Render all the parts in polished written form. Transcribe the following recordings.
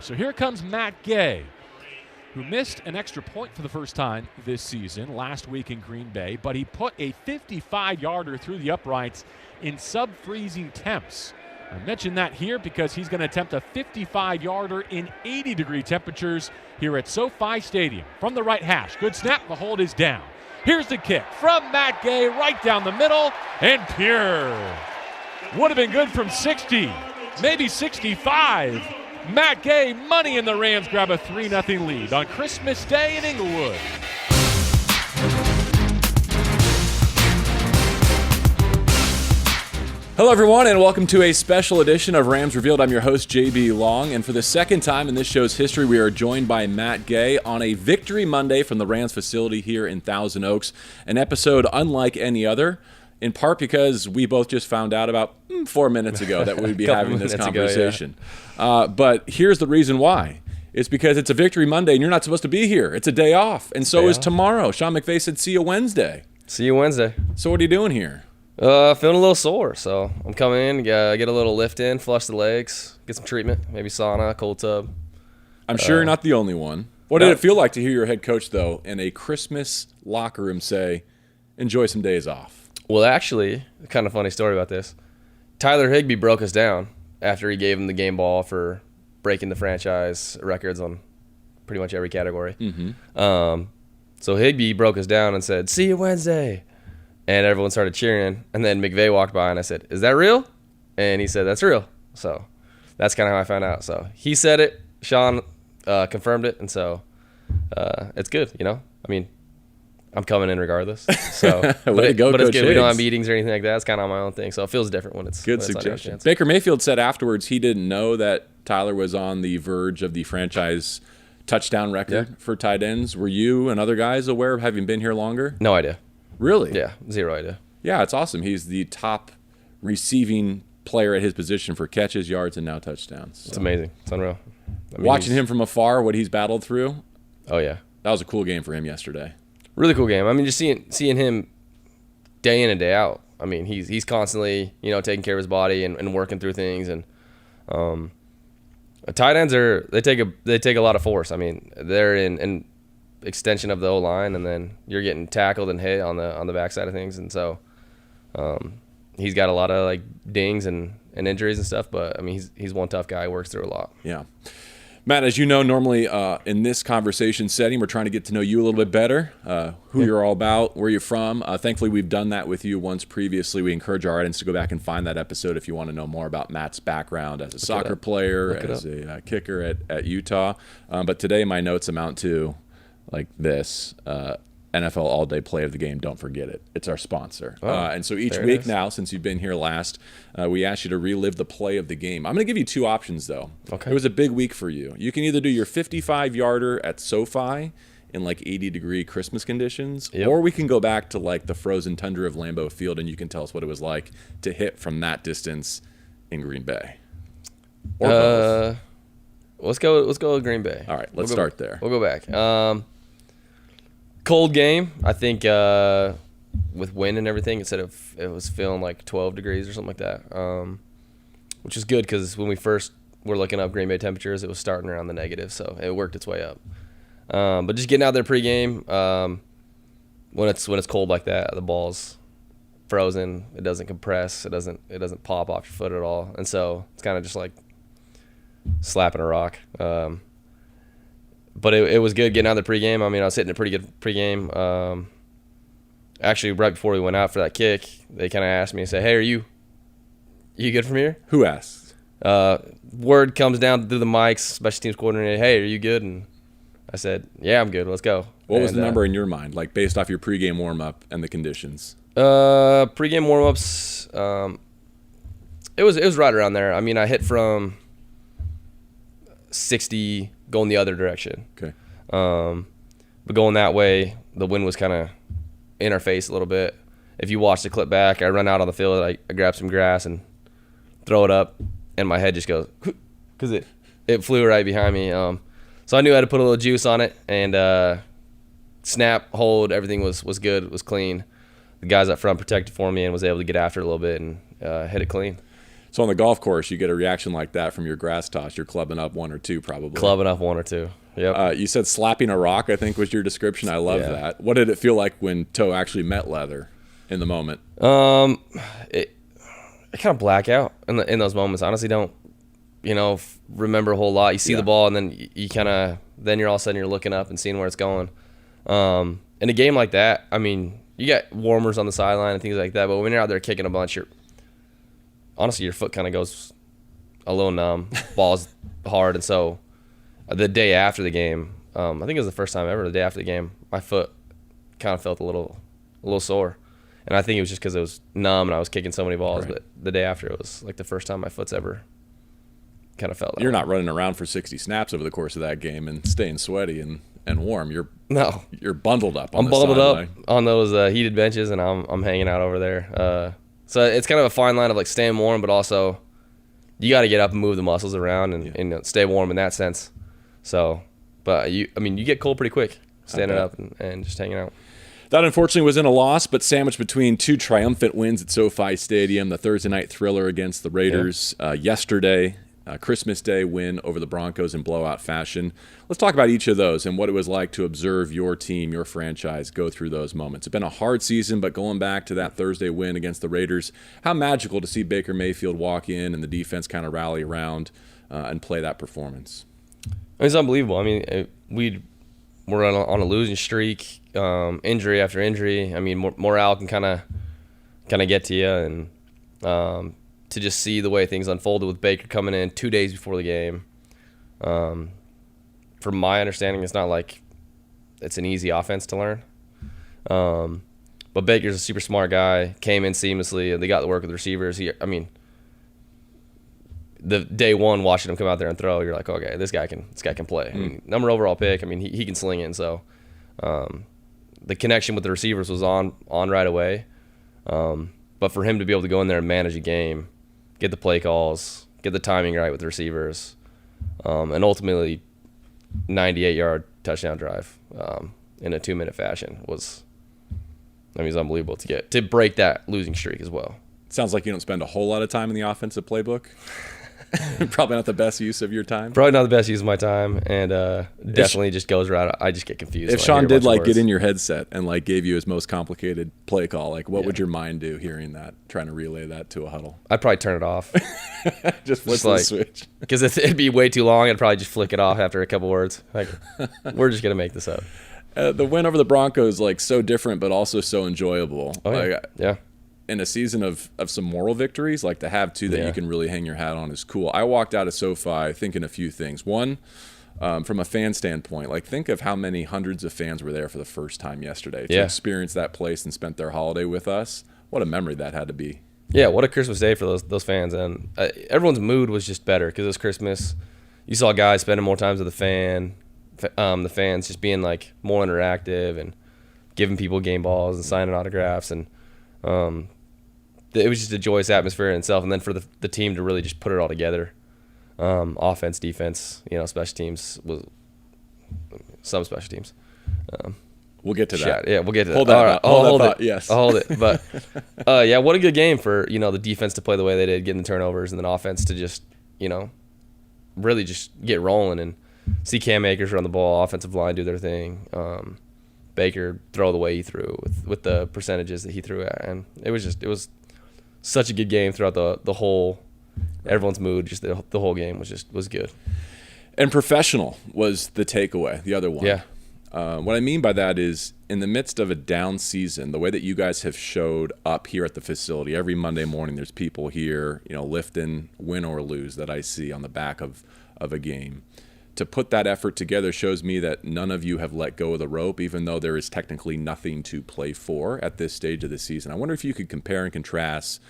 So here comes Matt Gay, who missed an extra point for the first time this season last week in Green Bay, but he put a 55-yarder through the uprights in sub-freezing temps. I mentioned that here because he's going to attempt a 55-yarder in 80-degree temperatures here at SoFi Stadium. From the right hash, good snap, the hold is down. Here's the kick from Matt Gay right down the middle, and pure. Would have been good from 60, maybe 65. Matt Gay, money, and the Rams grab a 3-0 lead on Christmas Day in Inglewood. Hello, everyone, and welcome to a special edition of Rams Revealed. I'm your host, JB Long, and for the second time in this show's history, we are joined by Matt Gay on a Victory Monday from the Rams facility here in Thousand Oaks, an episode unlike any other, in part because we both just found out about 4 minutes ago that we'd be having this conversation. But here's the reason why. It's because it's a Victory Monday, and you're not supposed to be here. It's a day off, and so is tomorrow. Sean McVay said, see you Wednesday. See you Wednesday. So what are you doing here? Feeling a little sore, so I'm coming in, get a little lift in, flush the legs, get some treatment, maybe sauna, cold tub. I'm sure you're not the only one. What did it feel like to hear your head coach, though, in a Christmas locker room say, enjoy some days off? Well, actually, a kind of funny story about this. Tyler Higbee broke us down after he gave him the game ball for breaking the franchise records on pretty much every category. Mm-hmm. So Higbee broke us down and said, see you Wednesday. And everyone started cheering. And then McVay walked by and I said, is that real? And he said, that's real. So that's kind of how I found out. So he said it. Sean confirmed it. And so it's good, you know? I mean, I'm coming in regardless. So, but it's good. We don't have meetings or anything like that. It's kind of on my own thing. So it feels different when it's good suggestion. Baker Mayfield said afterwards he didn't know that Tyler was on the verge of the franchise touchdown record for tight ends. Were you and other guys aware of having been here longer? No idea. Really? Yeah, zero idea. Yeah, it's awesome. He's the top receiving player at his position for catches, yards, and now touchdowns. So. It's amazing. It's unreal. I mean, watching him from afar, what he's battled through. Oh, yeah. That was a cool game for him yesterday. Really cool game. I mean, just seeing him day in and day out. I mean, he's constantly, taking care of his body and working through things. And tight ends they take a lot of force. I mean, they're in extension of the O-line, and then you're getting tackled and hit on the backside of things, and so he's got a lot of like dings and injuries and stuff, but I mean he's one tough guy, works through a lot. Yeah. Matt, as you know, normally in this conversation setting, we're trying to get to know you a little bit better, who you're all about, where you're from. Thankfully, we've done that with you once previously. We encourage our audience to go back and find that episode if you want to know more about Matt's background as a soccer player, as a kicker at Utah. But today my notes amount to like this, NFL All-Day Play of the Game, don't forget it. It's our sponsor. And so each week now, since you've been here last, we asked you to relive the play of the game. I'm going to give you two options, though. Okay. It was a big week for you. You can either do your 55-yarder at SoFi in like 80-degree Christmas conditions, or we can go back to like the frozen tundra of Lambeau Field, and you can tell us what it was like to hit from that distance in Green Bay. Or both. Let's go with Green Bay. All right, let's start there. We'll go back. Cold game. I think with wind and everything, it was feeling like 12 degrees or something like that, which is good because when we first were looking up Green Bay temperatures, it was starting around the negative, so it worked its way up. But just getting out there pregame, when it's cold like that, the ball's frozen. It doesn't compress. It doesn't pop off your foot at all, and so it's kind of just like slapping a rock. But it was good getting out of the pregame. I mean, I was hitting a pretty good pregame. Actually, right before we went out for that kick, they kind of asked me and said, hey, are you good from here? Who asked? Word comes down through the mics, special teams coordinator, hey, are you good? And I said, yeah, I'm good. Let's go. What was the number in your mind, like based off your pregame warm-up and the conditions? Pregame warm-ups, it was right around there. I mean, I hit from 60 going the other direction. Okay. But going that way, the wind was kind of in our face a little bit. If you watch the clip back, I run out on the field, I grab some grass and throw it up, and my head just goes, because it flew right behind me. So I knew I had to put a little juice on it, and snap, hold, everything was good, it was clean. The guys up front protected for me and was able to get after it a little bit and hit it clean. So on the golf course, you get a reaction like that from your grass toss. You're clubbing up 1 or 2 probably. Clubbing up 1 or 2. Yep. You said slapping a rock, I think was your description. I love that. What did it feel like when toe actually met leather in the moment? It kind of black out in those moments. Honestly, don't remember a whole lot. You see the ball, and then you kind of you're all of a sudden you're looking up and seeing where it's going. In a game like that, I mean, you got warmers on the sideline and things like that, but when you're out there kicking a bunch, honestly your foot kind of goes a little numb. Ball's hard, and so the day after the game, I think it was the first time ever. The day after the game, my foot kind of felt a little sore. And I think it was just because it was numb and I was kicking so many balls. Right. But the day after, it was like the first time my foot's ever kind of felt that You're way. not running around for 60 snaps over the course of that game and staying sweaty and warm. You're bundled up. I'm bundled up on those heated benches, and I'm hanging out over there. So it's kind of a fine line of like staying warm, but also you got to get up and move the muscles around and stay warm in that sense. So, but you get cold pretty quick standing up and just hanging out. That unfortunately was in a loss, but sandwiched between 2 triumphant wins at SoFi Stadium, the Thursday night thriller against the Raiders yesterday, Christmas Day win over the Broncos in blowout fashion. Let's talk about each of those and what it was like to observe your team, your franchise, go through those moments. It's been a hard season, but going back to that Thursday win against the Raiders, how magical to see Baker Mayfield walk in and the defense kind of rally around and play that performance. It's unbelievable. I mean, we're on a losing streak, injury after injury. I mean, morale can kind of get to you, and to just see the way things unfolded with Baker coming in 2 days before the game. From my understanding, it's not like it's an easy offense to learn. But Baker's a super smart guy, came in seamlessly, and they got to work with receivers. The day one watching him come out there and throw, you're like, okay, this guy can play. I mean, number overall pick. I mean, he can sling it. And so the connection with the receivers was on right away. But for him to be able to go in there and manage a game, get the play calls, get the timing right with the receivers, and ultimately 98-yard touchdown drive in a 2-minute fashion was unbelievable to break that losing streak as well. Sounds like you don't spend a whole lot of time in the offensive playbook. Probably not the best use of your time. Probably not the best use of my time, and definitely just goes around. I just get confused. If Sean did get in your headset and gave you his most complicated play call, what would your mind do hearing that, trying to relay that to a huddle? I'd probably turn it off. Just flip the switch. Because it'd be way too long. I'd probably just flick it off after a couple words. We're just gonna make this up. The win over the Broncos, so different, but also so enjoyable. Oh, yeah. In a season of some moral victories, to have two that you can really hang your hat on is cool. I walked out of SoFi thinking a few things. One, from a fan standpoint, think of how many hundreds of fans were there for the first time yesterday to experience that place and spent their holiday with us. What a memory that had to be. Yeah, what a Christmas day for those fans. And everyone's mood was just better because it was Christmas. You saw guys spending more time with the fans just being more interactive and giving people game balls and signing autographs, and it was just a joyous atmosphere in itself. And then for the team to really just put it all together, offense, defense, special teams, some special teams. We'll get to that. Yeah, we'll get to hold that. That. All right, I'll hold it. Yes, I'll hold it. But what a good game for the defense to play the way they did, getting the turnovers, and then offense to just really just get rolling and see Cam Akers run the ball, offensive line do their thing. Baker throw the way he threw with the percentages that he threw at, and it was such a good game throughout the whole. Everyone's mood, just the whole game was good. And professional was the takeaway. The other one. Yeah. What I mean by that is, in the midst of a down season, the way that you guys have showed up here at the facility every Monday morning, there's people here, lifting, win or lose, that I see on the back of a game. To put that effort together shows me that none of you have let go of the rope, even though there is technically nothing to play for at this stage of the season. I wonder if you could compare and contrast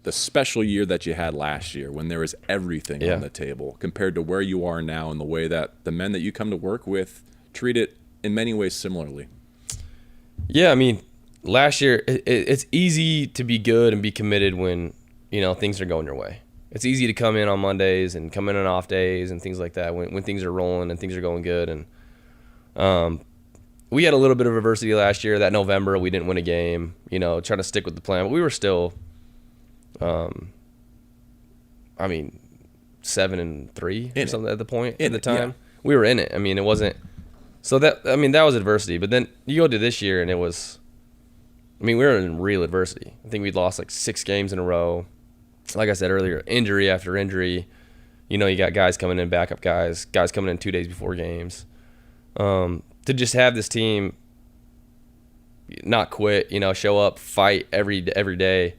the special year that you had last year when there was everything on the table compared to where you are now and the way that the men that you come to work with treat it in many ways similarly. Yeah, last year it's easy to be good and be committed when things are going your way. It's easy to come in on Mondays and come in on off days and things like that when things are rolling and things are going good. And we had a little bit of adversity last year. That November we didn't win a game, trying to stick with the plan, but we were still I mean, 7-3 or something at the point at the time. Yeah. We were in it. I mean, it wasn't. So that was adversity. But then you go to this year and it was. I mean, we were in real adversity. I think we'd lost like 6 games in a row. Like I said earlier, injury after injury. You know, you got guys coming in, backup guys coming in 2 days before games. To just have this team not quit, you know, show up, fight every day.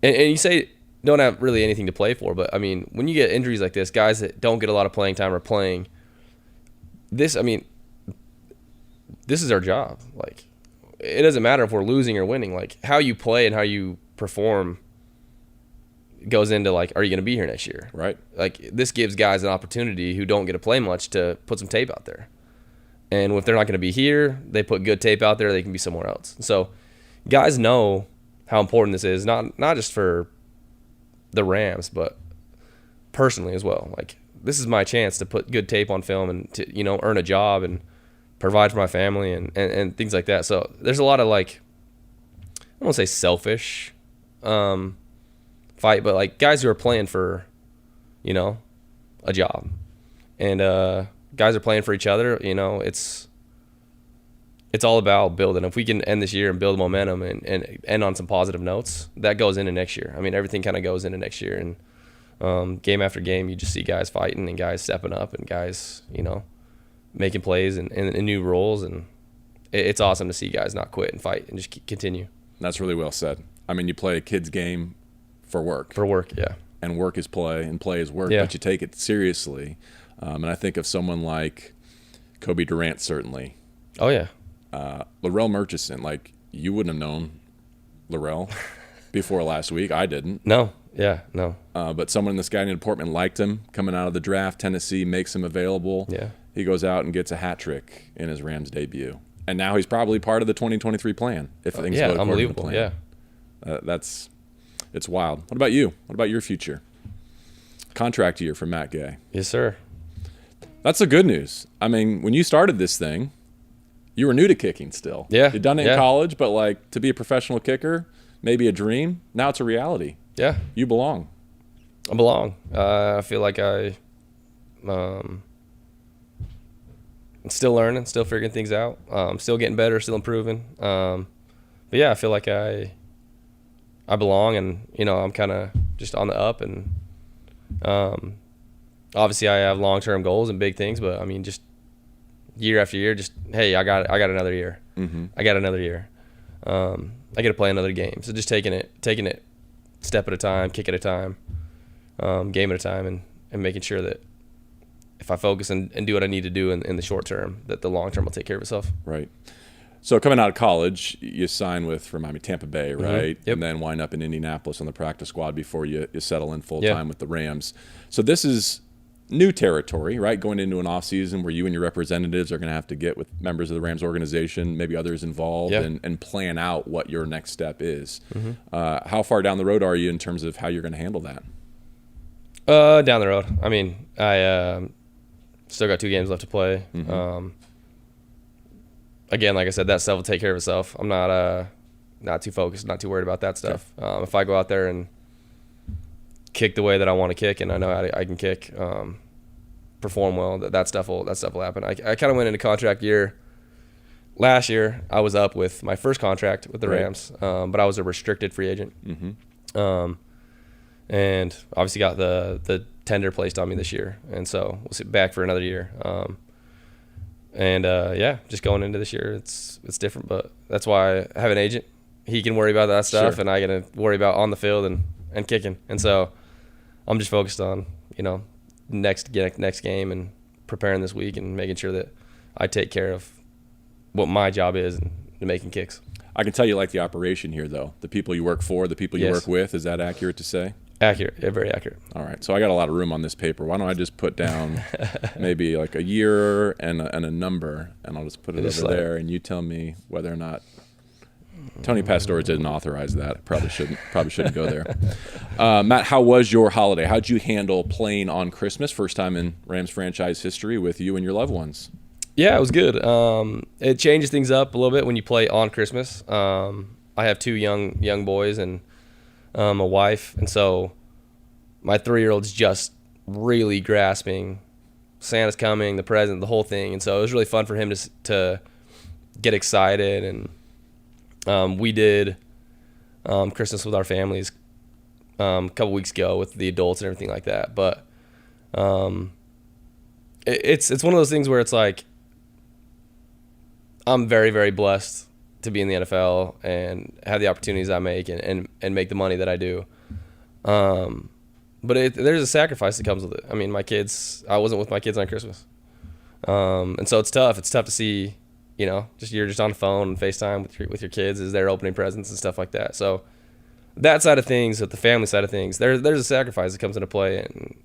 And you say don't have really anything to play for, but I mean, when you get injuries like this, guys that don't get a lot of playing time are playing. This is our job. Like, it doesn't matter if we're losing or winning. Like, how you play and how you perform goes into, like, are you going to be here next year? Right. Like, this gives guys an opportunity who don't get to play much to put some tape out there. And if they're not going to be here, they put good tape out there, they can be somewhere else. So guys know how important this is, not just for the Rams, but personally as well. Like, this is my chance to put good tape on film and to, you know, earn a job and provide for my family and things like that. So there's a lot of, like, I don't want to say selfish fight, but like guys who are playing for, you know, a job. And guys are playing for each other. You know, it's all about building. If we can end this year and build momentum and end on some positive notes, that goes into next year. I mean, everything kind of goes into next year. And game after game, you just see guys fighting and guys stepping up and guys, you know, making plays and new roles. And it's awesome to see guys not quit and fight and just continue. That's really well said. I mean, you play a kid's game for work. For work, yeah. And work is play and play is work, Yeah. but you take it seriously. And I think of someone like Kobe Durant, certainly. Oh, yeah. Laurel Murchison, like, you wouldn't have known Laurel before last week. I didn't. No. Yeah, no. But someone in the scouting department liked him coming out of the draft. Tennessee makes him available. Yeah. He goes out and gets a hat trick in his Rams debut. And now he's probably part of the 2023 plan if things go according to the unbelievable. plan. Yeah. It's wild. What about you? What about your future? Contract year for Matt Gay. Yes, sir. That's the good news. I mean, when you started this thing, you were new to kicking still. Yeah. You'd done it in college, but like to be a professional kicker, maybe a dream. Now it's a reality. Yeah. You belong. I belong. I feel like I'm still learning, still figuring things out. Still getting better, still improving. But yeah, I feel like I belong, and you know, I'm kind of just on the up, and obviously I have long-term goals and big things, but I mean, just year after year, just hey, I got another year. Mm-hmm. I got another year. I get to play another game. So just taking it step at a time, kick at a time, game at a time, and making sure that if I focus and do what I need to do in the short term, that the long term will take care of itself. Right. So coming out of college, you sign with, remind me, Tampa Bay, right? Yep. And then wind up in Indianapolis on the practice squad before you settle in full-time Yeah. with the Rams. So this is new territory, right? Going into an offseason where you and your representatives are going to have to get with members of the Rams organization, maybe others involved, Yeah. and plan out what your next step is. Mm-hmm. How far down the road are you in terms of how you're going to handle that? Down the road. I mean, I still got 2 games left to play. Mm-hmm. Again, like I said, that stuff will take care of itself. I'm not too focused, not too worried about that stuff. If I go out there and kick the way that I want to kick, and I know I can kick, perform well, that stuff will happen. I kind of went into contract year. Last year, I was up with my first contract with the Right. Rams, but I was a restricted free agent. Mm-hmm. And obviously got the tender placed on me this year, and so we'll sit back for another year. Just going into this year, it's different, but that's why I have an agent. He can worry about that stuff, Sure. and I got to worry about on the field and kicking. And so I'm just focused on, you know, next game and preparing this week and making sure that I take care of what my job is and making kicks. I can tell you like the operation here, though. The people you work for, the people you Yes. work with. Is that accurate to say? Accurate, yeah, very accurate. All right. So I got a lot of room on this paper. Why don't I just put down maybe like a year and a number, and I'll just put it Just over like- there, and you tell me whether or not Tony Pastore didn't authorize that. Probably shouldn't go there. Matt, how was your holiday? How'd you handle playing on Christmas? First time in Rams franchise history with you and your loved ones. Yeah, it was good. It changes things up a little bit when you play on Christmas. I have 2 young boys and a wife, and so my 3-year-old's just really grasping Santa's coming, the present, the whole thing. And so it was really fun for him to get excited. And we did Christmas with our families a couple weeks ago with the adults and everything like that. But it's one of those things where it's like, I'm very, very blessed to be in the NFL and have the opportunities I make and make the money that I do. But there's a sacrifice that comes with it. I mean, I wasn't with my kids on Christmas. And so it's tough. It's tough to see, you're just on the phone and FaceTime with your kids as they're opening presents and stuff like that. So that side of things, with the family side of things, there's a sacrifice that comes into play. And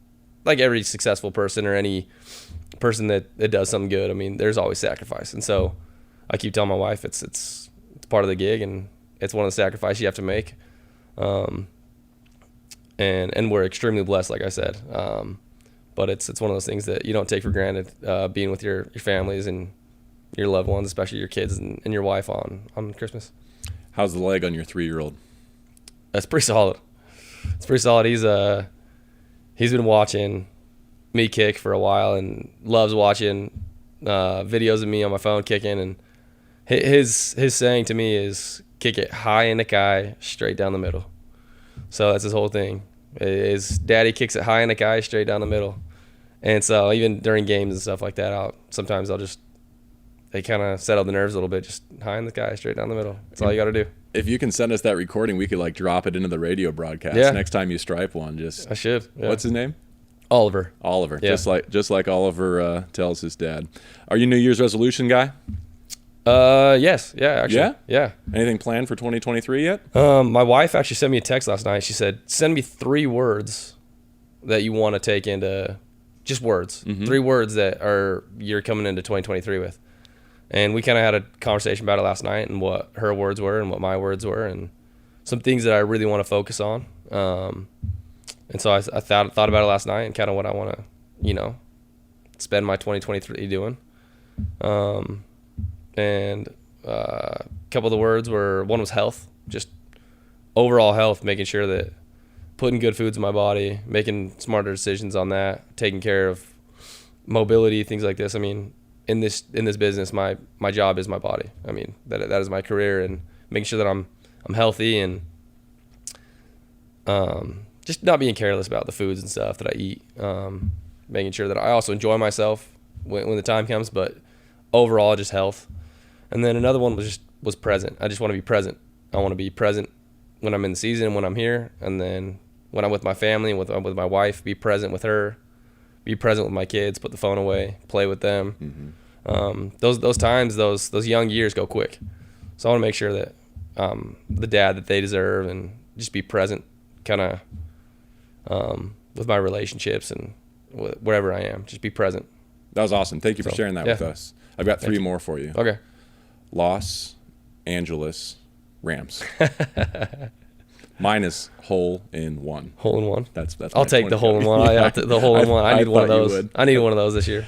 like every successful person or any person that does something good, I mean, there's always sacrifice. And so I keep telling my wife it's part of the gig, and it's one of the sacrifices you have to make. And we're extremely blessed, like I said. But it's one of those things that you don't take for granted, being with your families and your loved ones, especially your kids and your wife on Christmas. How's the leg on your 3-year-old? That's pretty solid. It's pretty solid. He's been watching me kick for a while and loves watching videos of me on my phone kicking. And his saying to me is, kick it high in the sky, straight down the middle. So that's his whole thing. Is daddy kicks it high in the sky, straight down the middle. And so even during games and stuff like that, sometimes they kind of settle the nerves a little bit, just high in the sky, straight down the middle. That's all you got to do. If you can send us that recording, we could drop it into the radio broadcast next time you stripe one. I should. Yeah. What's his name? Oliver. Yeah. Just like Oliver tells his dad. Are you New Year's resolution guy? Yes. Yeah, actually. Yeah? Yeah. Anything planned for 2023 yet? My wife actually sent me a text last night. She said, send me 3 words that you want to take into, just words. Mm-hmm. 3 words that you're coming into 2023 with. And we kind of had a conversation about it last night and what her words were and what my words were and some things that I really want to focus on. And so I thought about it last night and kind of what I want to, spend my 2023 doing. And a couple of the words were, one was health, just overall health, making sure that putting good foods in my body, making smarter decisions on that, taking care of mobility, things like this. I mean, in this business, my job is my body. I mean, that is my career, and making sure that I'm healthy and just not being careless about the foods and stuff that I eat. Making sure that I also enjoy myself when the time comes, but overall just health. And then another one was present. I just want to be present. I want to be present when I'm in the season, when I'm here, and then when I'm with my family, with my wife, be present with her, be present with my kids, put the phone away, play with them. Mm-hmm. Those times, those young years go quick. So I want to make sure that the dad that they deserve, and just be present kind of with my relationships and wherever I am. Just be present. That was awesome. Thank you for sharing that with us. I've got 3 more for you. Okay. Los Angeles Rams. Mine is hole in one. Hole in one. That's. I'll take the hole in one. The hole in one. I need one of those. I need one of those this year.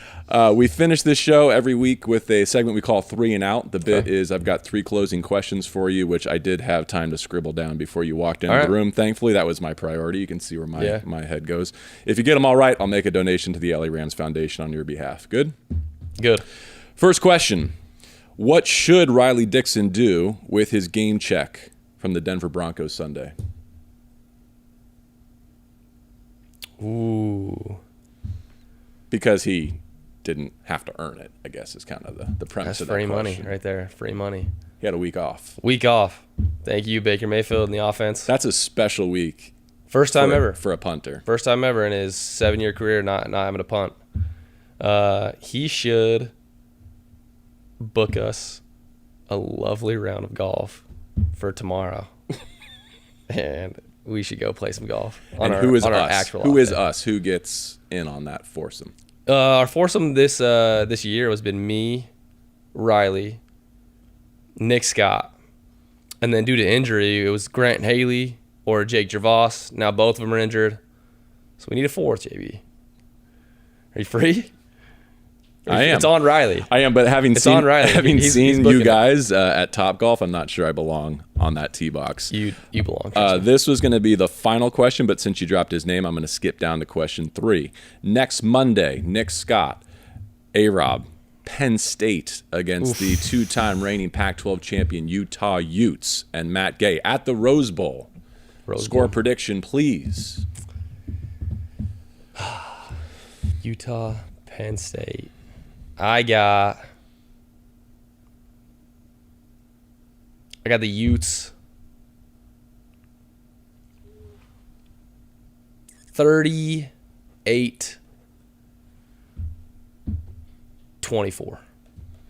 We finish this show every week with a segment we call 3 and Out. The bit is I've got 3 closing questions for you, which I did have time to scribble down before you walked into the room. Thankfully, that was my priority. You can see where my head goes. If you get them all right, I'll make a donation to the LA Rams Foundation on your behalf. Good? Good. First question. What should Riley Dixon do with his game check from the Denver Broncos Sunday? Ooh. Because he didn't have to earn it, I guess, is kind of the premise of that question. That's free money right there. Free money. He had a week off. Week off. Thank you, Baker Mayfield and the offense. That's a special week. First time ever. For a punter. First time ever in his 7-year career not having to punt. He should book us a lovely round of golf for tomorrow. And we should go play some golf. Who is us? Who is offense. us? Who gets in on that foursome? Our foursome this year has been me, Riley, Nick Scott, and then due to injury, it was Grant Haley or Jake Gervais. Now both of them are injured, so we need a 4th, JB. Are you free? I am. It's on Riley. I am, but having It's on Riley. having He's seen booking you it. guys at Topgolf, I'm not sure I belong on that tee box. You belong. trust me. This was going to be the final question, but since you dropped his name, I'm going to skip down to question 3. Next Monday, Nick Scott, A-Rob, Penn State against the 2-time reigning Pac-12 champion Utah Utes, and Matt Gay at the Rose Bowl. Score prediction, please. Utah, Penn State. I got the Utes 38-24.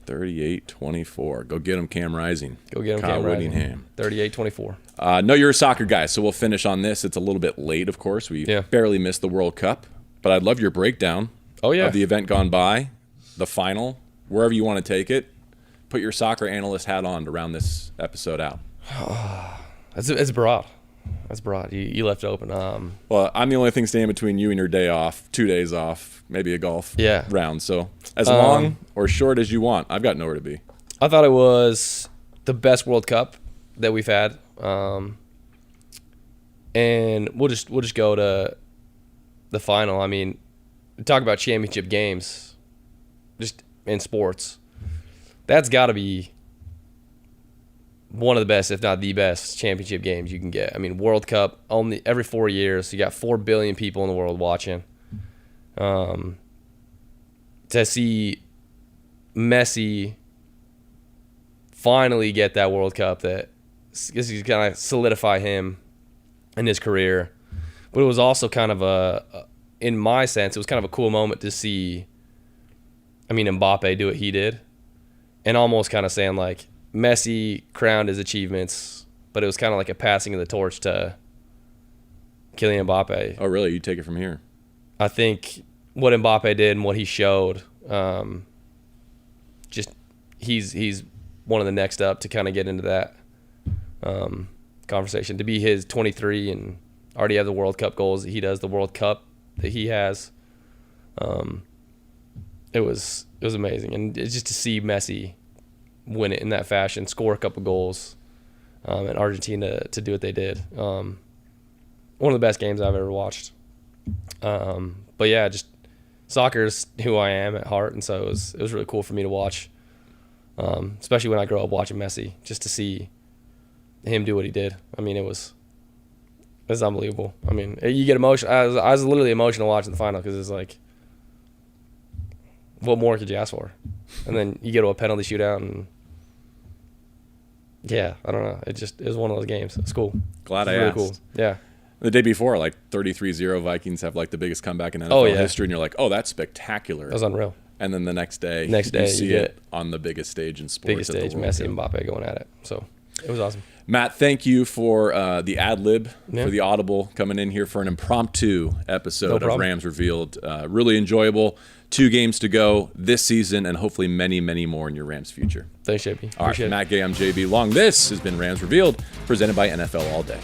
38-24. Go get him, Cam Rising. Go get him, Kyle Cam Rising. Whittingham. 38-24. No, you're a soccer guy, so we'll finish on this. It's a little bit late, of course. We barely missed the World Cup, but I'd love your breakdown of the event gone by, the final, wherever you want to take it. Put your soccer analyst hat on to round this episode out. It's broad. That's broad. You left it open. Well, I'm the only thing standing between you and your day off, 2 days off, maybe a golf round. So as long or short as you want, I've got nowhere to be. I thought it was the best World Cup that we've had, and we'll just go to the final. I mean, talk about championship games, just in sports. That's got to be one of the best, if not the best, championship games you can get. I mean, World Cup, only every 4 years. You got 4 billion people in the world watching. To see Messi finally get that World Cup, that he's going to solidify him in his career. But it was also kind of in my sense, it was kind of a cool moment to see, Mbappe do what he did. And almost kind of saying, like, Messi crowned his achievements, but it was kind of like a passing of the torch to Kylian Mbappe. Oh, really? You take it from here. I think what Mbappe did and what he showed, he's one of the next up to kind of get into that conversation. To be his 23 and already have the World Cup goals that he does, the World Cup that he has, it was amazing. And it's just to see Messi win it in that fashion, score a couple goals, and Argentina to do what they did. One of the best games I've ever watched. But yeah, just soccer's who I am at heart, and so it was really cool for me to watch, especially when I grew up watching Messi, just to see him do what he did. It was unbelievable. You get emotional. I was literally emotional watching the final because it's like, what more could you ask for? And then you get to a penalty shootout, and I don't know. It was one of those games. It's cool. Glad I really asked. Cool. Yeah. The day before, like 33-0 Vikings have like the biggest comeback in NFL history, and you're like, oh, that's spectacular. That was unreal. And then the next day you see it on the biggest stage in sports. Biggest stage, Messi and Mbappe going at it. So it was awesome. Matt, thank you for the ad-lib, for the audible, coming in here for an impromptu episode of Rams Revealed. Really enjoyable. 2 games to go this season, and hopefully many, many more in your Rams future. Thanks, JB. All right, Matt Gay, I'm JB Long. This has been Rams Revealed, presented by NFL All Day.